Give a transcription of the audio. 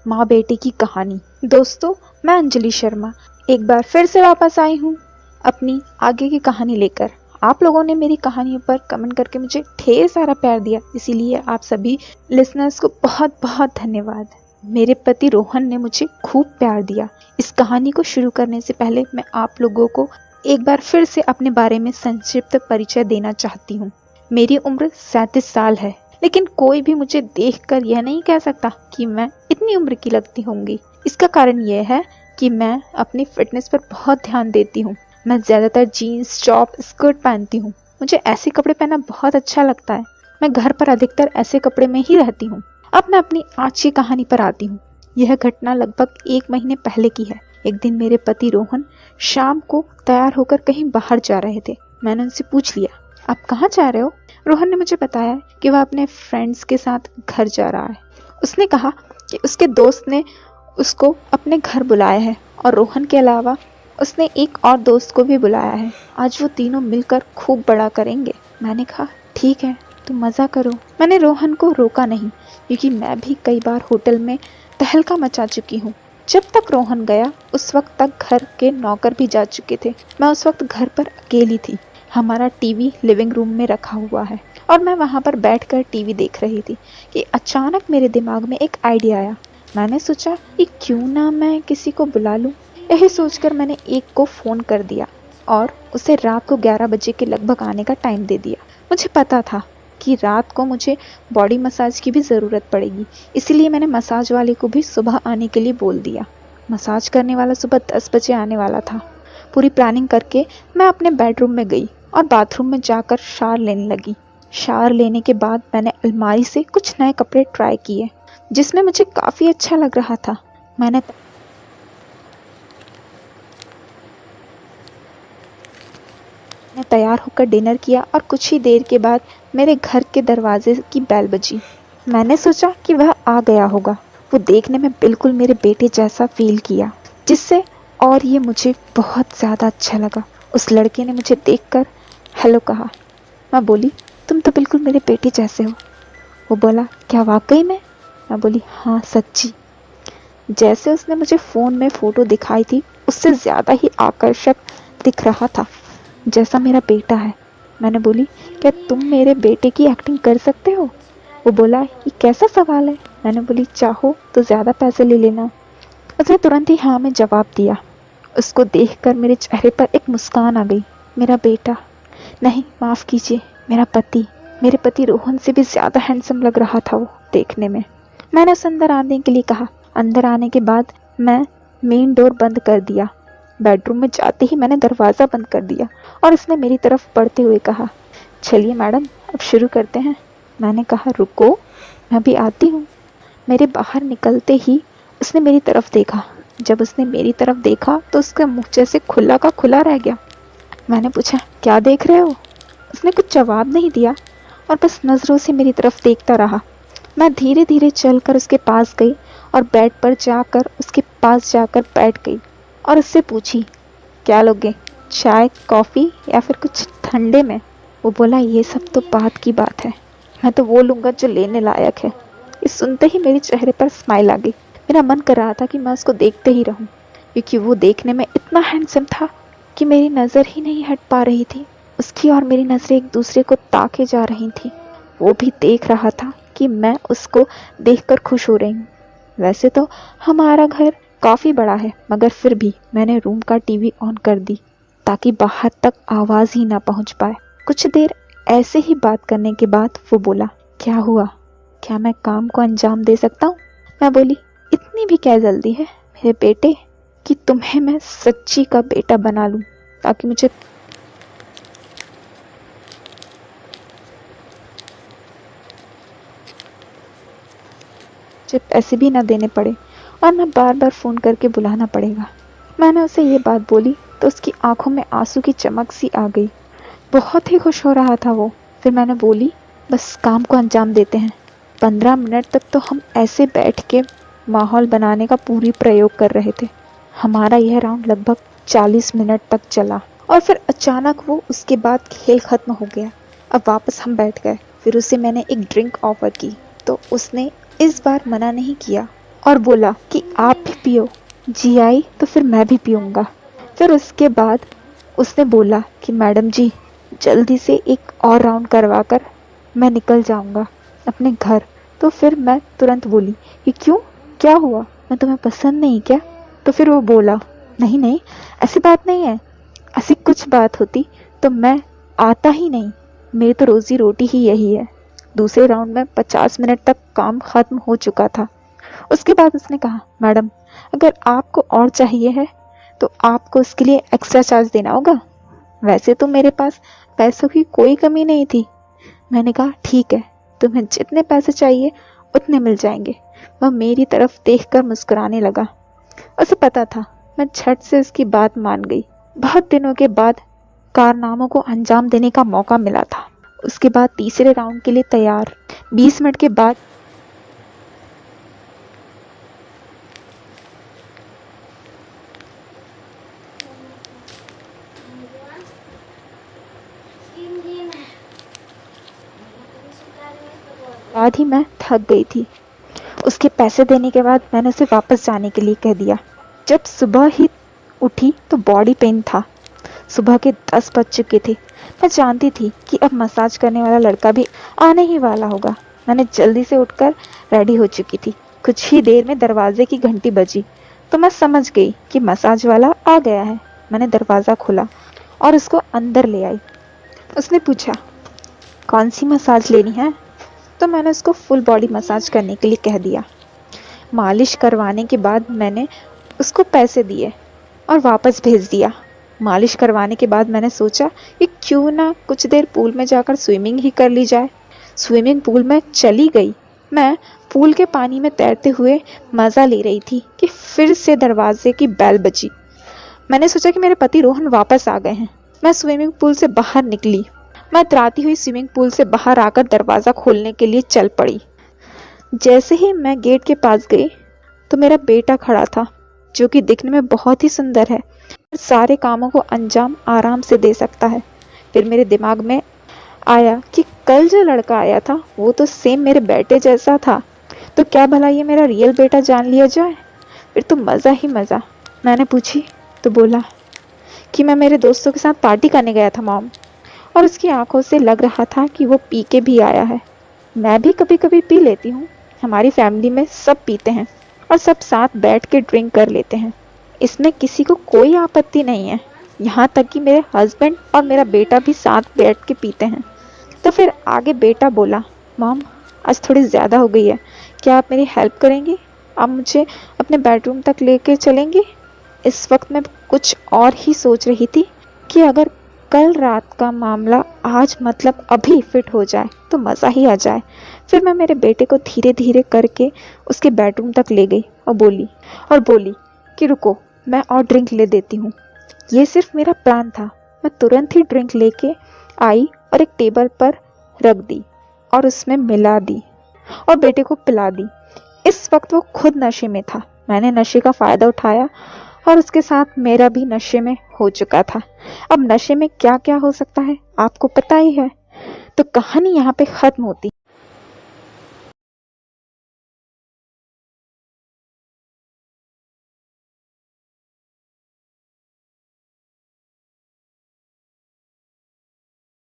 माँ बेटे की कहानी। दोस्तों, मैं अंजलि शर्मा एक बार फिर से वापस आई हूँ अपनी आगे की कहानी लेकर। आप लोगों ने मेरी कहानियों पर कमेंट करके मुझे ढेर सारा प्यार दिया, इसीलिए आप सभी लिसनर्स को बहुत बहुत धन्यवाद। मेरे पति रोहन ने मुझे खूब प्यार दिया। इस कहानी को शुरू करने से पहले मैं आप लोगों को एक बार फिर से अपने बारे में संक्षिप्त परिचय देना चाहती हूँ। मेरी उम्र 37 साल है, लेकिन कोई भी मुझे देखकर यह नहीं कह सकता कि मैं इतनी उम्र की लगती होंगी। इसका कारण यह है कि मैं अपनी फिटनेस पर बहुत ध्यान देती हूँ। मैं ज़्यादातर जीन्स, टॉप, स्कर्ट पहनती हूँ। मुझे ऐसे कपड़े पहनना बहुत अच्छा लगता है। मैं घर पर अधिकतर ऐसे कपड़े में ही रहती हूँ। अब मैं अपनी आज की कहानी पर आती हूँ। यह घटना लगभग 1 महीने पहले की है। एक दिन मेरे पति रोहन शाम को तैयार होकर कहीं बाहर जा रहे थे। मैंने उनसे पूछ लिया, आप कहाँ जा रहे हो? रोहन ने मुझे बताया कि वह अपने फ्रेंड्स के साथ घर जा रहा है। उसने कहा कि उसके दोस्त ने उसको अपने घर बुलाया है और रोहन के अलावा उसने एक और दोस्त को भी बुलाया है। आज वो तीनों मिलकर खूब बड़ा करेंगे। मैंने कहा, ठीक है, तुम मज़ा करो। मैंने रोहन को रोका नहीं, क्योंकि मैं भी कई बार होटल में तहलका मचा चुकी हूँ। जब तक रोहन गया उस वक्त तक घर के नौकर भी जा चुके थे। मैं उस वक्त घर पर अकेली थी। हमारा टीवी लिविंग रूम में रखा हुआ है और मैं वहाँ पर बैठकर टीवी देख रही थी कि अचानक मेरे दिमाग में एक आइडिया आया। मैंने सोचा कि क्यों ना मैं किसी को बुला लूं। यही सोचकर मैंने एक को फ़ोन कर दिया और उसे रात को 11 बजे के लगभग आने का टाइम दे दिया। मुझे पता था कि रात को मुझे बॉडी मसाज की भी ज़रूरत पड़ेगी, इसलिए मैंने मसाज वाले को भी सुबह आने के लिए बोल दिया। मसाज करने वाला सुबह 10 बजे आने वाला था। पूरी प्लानिंग करके मैं अपने बेडरूम में गई और बाथरूम में जाकर शावर लेने लगी। शावर लेने के बाद मैंने अलमारी से कुछ नए कपड़े ट्राई किए, जिसमें मुझे काफ़ी अच्छा लग रहा था। मैंने तैयार होकर डिनर किया और कुछ ही देर के बाद मेरे घर के दरवाजे की बेल बजी। मैंने सोचा कि वह आ गया होगा। वो देखने में बिल्कुल मेरे बेटे जैसा फील किया, जिससे और ये मुझे बहुत ज़्यादा अच्छा लगा। उस लड़के ने मुझे देखकर हेलो कहा। मैं बोली, तुम तो बिल्कुल मेरे बेटे जैसे हो। वो बोला, क्या वाकई में? मैं बोली, हाँ सच्ची। जैसे उसने मुझे फ़ोन में फ़ोटो दिखाई थी, उससे ज़्यादा ही आकर्षक दिख रहा था, जैसा मेरा बेटा है। मैंने बोली, क्या तुम मेरे बेटे की एक्टिंग कर सकते हो? वो बोला, ये कैसा सवाल है? मैंने बोली, चाहो तो ज़्यादा पैसे ले लेना। उसने तुरंत ही हाँ में जवाब दिया। उसको देखकर मेरे चेहरे पर एक मुस्कान आ गई। मेरा बेटा, नहीं माफ़ कीजिए, मेरे पति रोहन से भी ज़्यादा हैंडसम लग रहा था वो देखने में। मैंने उसे अंदर आने के लिए कहा। अंदर आने के बाद मैं मेन डोर बंद कर दिया। बेडरूम में जाते ही मैंने दरवाज़ा बंद कर दिया और उसने मेरी तरफ बढ़ते हुए कहा, चलिए मैडम, अब शुरू करते हैं। मैंने कहा, रुको, मैं भी आती हूँ। मेरे बाहर निकलते ही उसने मेरी तरफ देखा। जब उसने मेरी तरफ देखा तो उसका मुँह जैसे खुला का खुला रह गया। मैंने पूछा, क्या देख रहे हो? उसने कुछ जवाब नहीं दिया और बस नज़रों से मेरी तरफ देखता रहा। मैं धीरे धीरे चलकर उसके पास गई और बेड पर जाकर उसके पास जाकर बैठ गई और उससे पूछी, क्या लोगे, चाय, कॉफ़ी या फिर कुछ ठंडे में? वो बोला, ये सब तो बात की बात है, मैं तो वो लूँगा जो लेने लायक है। ये सुनते ही मेरे चेहरे पर स्माइल आ गई। मेरा मन कर रहा था कि मैं उसको देखते ही रहूं, क्योंकि वो देखने में इतना हैंडसम था कि मेरी नज़र ही नहीं हट पा रही थी। उसकी और मेरी नज़रें एक दूसरे को ताके जा रही थी। वो भी देख रहा था कि मैं उसको देखकर खुश हो रही हूँ। वैसे तो हमारा घर काफ़ी बड़ा है, मगर फिर भी मैंने रूम का टीवी ऑन कर दी ताकि बाहर तक आवाज़ ही ना पहुँच पाए। कुछ देर ऐसे ही बात करने के बाद वो बोला, क्या हुआ, क्या मैं काम को अंजाम दे सकता हूँ? मैं बोली, इतनी भी क्या जल्दी है मेरे बेटे कि तुम्हें मैं सच्ची का बेटा बना लूँ, ताकि मुझे पैसे भी ना देने पड़े और ना बार बार फ़ोन करके बुलाना पड़ेगा। मैंने उसे ये बात बोली तो उसकी आंखों में आंसू की चमक सी आ गई। बहुत ही खुश हो रहा था वो। फिर मैंने बोली, बस काम को अंजाम देते हैं। 15 मिनट तक तो हम ऐसे बैठ के माहौल बनाने का पूरी प्रयोग कर रहे थे। हमारा यह राउंड लगभग 40 मिनट तक चला और फिर अचानक वो उसके बाद खेल ख़त्म हो गया। अब वापस हम बैठ गए। फिर उसे मैंने एक ड्रिंक ऑफ़र की तो उसने इस बार मना नहीं किया और बोला कि आप भी पियो। जी आई तो फिर मैं भी पीऊँगा। फिर उसके बाद उसने बोला कि मैडम जी, जल्दी से एक और राउंड करवा कर मैं निकल जाऊँगा अपने घर। तो फिर मैं तुरंत बोली कि क्यों, क्या हुआ, मैं तुम्हें पसंद नहीं क्या? तो फिर वो बोला, नहीं नहीं, ऐसी बात नहीं है, ऐसी कुछ बात होती तो मैं आता ही नहीं, मेरी तो रोजी रोटी ही यही है। दूसरे राउंड में 50 मिनट तक काम खत्म हो चुका था। उसके बाद उसने कहा, मैडम अगर आपको और चाहिए है तो आपको उसके लिए एक्स्ट्रा चार्ज देना होगा। वैसे तो मेरे पास पैसों की कोई कमी नहीं थी। मैंने कहा ठीक है, तुम्हें जितने पैसे चाहिए उतने मिल जाएंगे। वह मेरी तरफ देखकर मुस्कुराने लगा। उसे पता था मैं झट से उसकी बात मान गई। बहुत दिनों के बाद कारनामों को अंजाम देने का मौका मिला था। उसके बाद तीसरे राउंड के लिए तैयार। 20 मिनट के बाद ही मैं थक गई थी। उसके पैसे देने के बाद मैंने उसे वापस जाने के लिए कह दिया। जब सुबह ही उठी तो बॉडी पेन था। सुबह के 10 बज चुके थे। मैं जानती थी कि अब मसाज करने वाला लड़का भी आने ही वाला होगा। मैंने जल्दी से उठकर रेडी हो चुकी थी। कुछ ही देर में दरवाजे की घंटी बजी तो मैं समझ गई कि मसाज वाला आ गया है। मैंने दरवाज़ा खोला और उसको अंदर ले आई। उसने पूछा, कौन सी मसाज लेनी है? तो मैंने उसको फुल बॉडी मसाज करने के लिए कह दिया। मालिश करवाने के बाद मैंने उसको पैसे दिए और वापस भेज दिया। मालिश करवाने के बाद मैंने सोचा कि क्यों ना कुछ देर पूल में जाकर स्विमिंग ही कर ली जाए। स्विमिंग पूल में चली गई। मैं पूल के पानी में तैरते हुए मज़ा ले रही थी कि फिर से दरवाजे की बेल बजी। मैंने सोचा कि मेरे पति रोहन वापस आ गए हैं। मैं स्विमिंग पूल से बाहर निकली। मैं इतराती हुई स्विमिंग पूल से बाहर आकर दरवाज़ा खोलने के लिए चल पड़ी। जैसे ही मैं गेट के पास गई तो मेरा बेटा खड़ा था, जो कि दिखने में बहुत ही सुंदर है, सारे कामों को अंजाम आराम से दे सकता है। फिर मेरे दिमाग में आया कि कल जो लड़का आया था वो तो सेम मेरे बेटे जैसा था, तो क्या भला ये मेरा रियल बेटा जान लिया जाए? फिर तो मज़ा ही मज़ा। मैंने पूछी तो बोला कि मैं मेरे दोस्तों के साथ पार्टी करने गया था मॉम, और उसकी आंखों से लग रहा था कि वो पी के भी आया है। मैं भी कभी कभी पी लेती हूँ। हमारी फैमिली में सब पीते हैं और सब साथ बैठ के ड्रिंक कर लेते हैं। इसमें किसी को कोई आपत्ति नहीं है। यहाँ तक कि मेरे हस्बैंड और मेरा बेटा भी साथ बैठ के पीते हैं। तो फिर आगे बेटा बोला, मॉम आज थोड़ी ज़्यादा हो गई है, क्या आप मेरी हेल्प करेंगी? आप मुझे अपने बेडरूम तक लेके चलेंगी? इस वक्त मैं कुछ और ही सोच रही थी कि अगर कल रात का मामला आज मतलब अभी फिट हो जाए तो मज़ा ही आ जाए। फिर मैं मेरे बेटे को धीरे धीरे करके उसके बेडरूम तक ले गई और बोली कि रुको, मैं और ड्रिंक ले देती हूँ। ये सिर्फ मेरा प्लान था। मैं तुरंत ही ड्रिंक लेके आई और एक टेबल पर रख दी और उसमें मिला दी और बेटे को पिला दी। इस वक्त वो खुद नशे में था। मैंने नशे का फ़ायदा उठाया और उसके साथ मेरा भी नशे में हो चुका था। अब नशे में क्या क्या हो सकता है आपको पता ही है। तो कहानी यहाँ पे ख़त्म होती